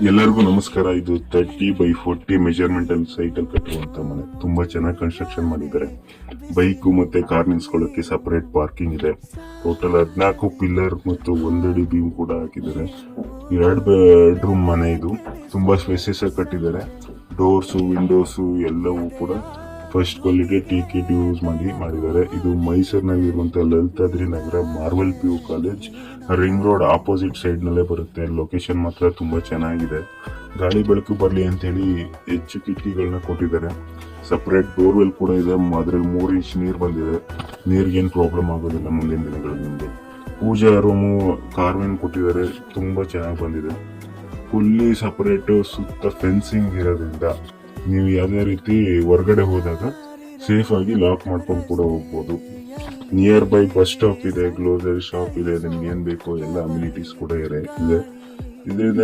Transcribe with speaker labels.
Speaker 1: ಎಲ್ಲರಿಗೂ ನಮಸ್ಕಾರ. ಇದು 30x40 ಮೆಜರ್ಮೆಂಟ್ ಅಲ್ಲಿ ಸೈಟ್ ಅಲ್ಲಿ ಕಟ್ಟಿರುವಂತ ಮನೆ. ತುಂಬಾ ಚೆನ್ನಾಗಿ ಕನ್ಸ್ಟ್ರಕ್ಷನ್ ಮಾಡಿದ್ದಾರೆ. ಬೈಕ್ ಮತ್ತೆ ಕಾರ್ ನಿಲ್ಸ್ಕೊಳ್ಳೋಕೆ ಸಪರೇಟ್ ಪಾರ್ಕಿಂಗ್ ಇದೆ. ಟೋಟಲ್ 14 ಪಿಲ್ಲರ್ ಮತ್ತು 1 ಅಡಿ ಬೀಮ್ ಕೂಡ ಹಾಕಿದ್ದಾರೆ. 2 ಬೆಡ್ರೂಮ್ ಮನೆ ಇದು. ತುಂಬಾ ಸ್ಪೇಸಿಯಸ್ ಆಗಿ ಕಟ್ಟಿದ್ದಾರೆ. ಡೋರ್ಸು ವಿಂಡೋಸು ಎಲ್ಲವೂ ಕೂಡ ಫಸ್ಟ್ ಕ್ವಾಲಿಟಿ ಟಿಕೆಟ್ ಯೂಸ್ ಮಾಡಿದ್ದಾರೆ. ಇದು ಮೈಸೂರಿನಲ್ಲಿ ಇರುವಂತಹ Lalithadri Nagar Marvel PU college ring road opposite side ನಲ್ಲೇ ಬರುತ್ತೆ. ಲೊಕೇಶನ್ ಮಾತ್ರ ತುಂಬಾ ಚೆನ್ನಾಗಿದೆ. ಗಾಳಿ ಬೆಳಕು ಬರ್ಲಿ ಅಂತ ಹೇಳಿ ಹೆಚ್ಚು ಕಿಟಕಿಗಳನ್ನ ಕೊಟ್ಟಿದ್ದಾರೆ. ಸಪರೇಟ್ ಬೋರ್ವೆಲ್ ಕೂಡ ಇದೆ. ಅದ್ರಲ್ಲಿ 3 ಇಂಚ್ ನೀರು ಬಂದಿದೆ. ನೀರ್ಗೇನು ಪ್ರಾಬ್ಲಮ್ ಆಗೋದಿಲ್ಲ ಮುಂದಿನ ದಿನಗಳಲ್ಲಿ. ನಿಮಗೆ ಪೂಜಾ ರೂಮು ಕಾರ್ವಿನ್ ಕೊಟ್ಟಿದ್ದಾರೆ. ತುಂಬಾ ಚೆನ್ನಾಗಿ ಬಂದಿದೆ. ಫುಲ್ಲಿ ಸಪರೇಟ್ ಸುತ್ತ ಫೆನ್ಸಿಂಗ್ ಇರೋದ್ರಿಂದ ನೀವು ಯಾವುದೇ ರೀತಿ ಹೊರಗಡೆ ಹೋದಾಗ ಸೇಫ್ ಆಗಿ ಲಾಕ್ ಮಾಡ್ಕೊಂಡು ಕೂಡ ಹೋಗ್ಬೋದು. ನಿಯರ್ ಬೈ ಬಸ್ ಸ್ಟಾಪ್ ಇದೆ, ಗ್ಲೋಸರಿ ಶಾಪ್ ಇದೆ. ನಿಮ್ಗೆ ಏನ್ ಬೇಕೋ ಎಲ್ಲ ಅಮ್ಯುನಿಟೀಸ್ ಕೂಡ ಇದೆ. ಇದರಿಂದ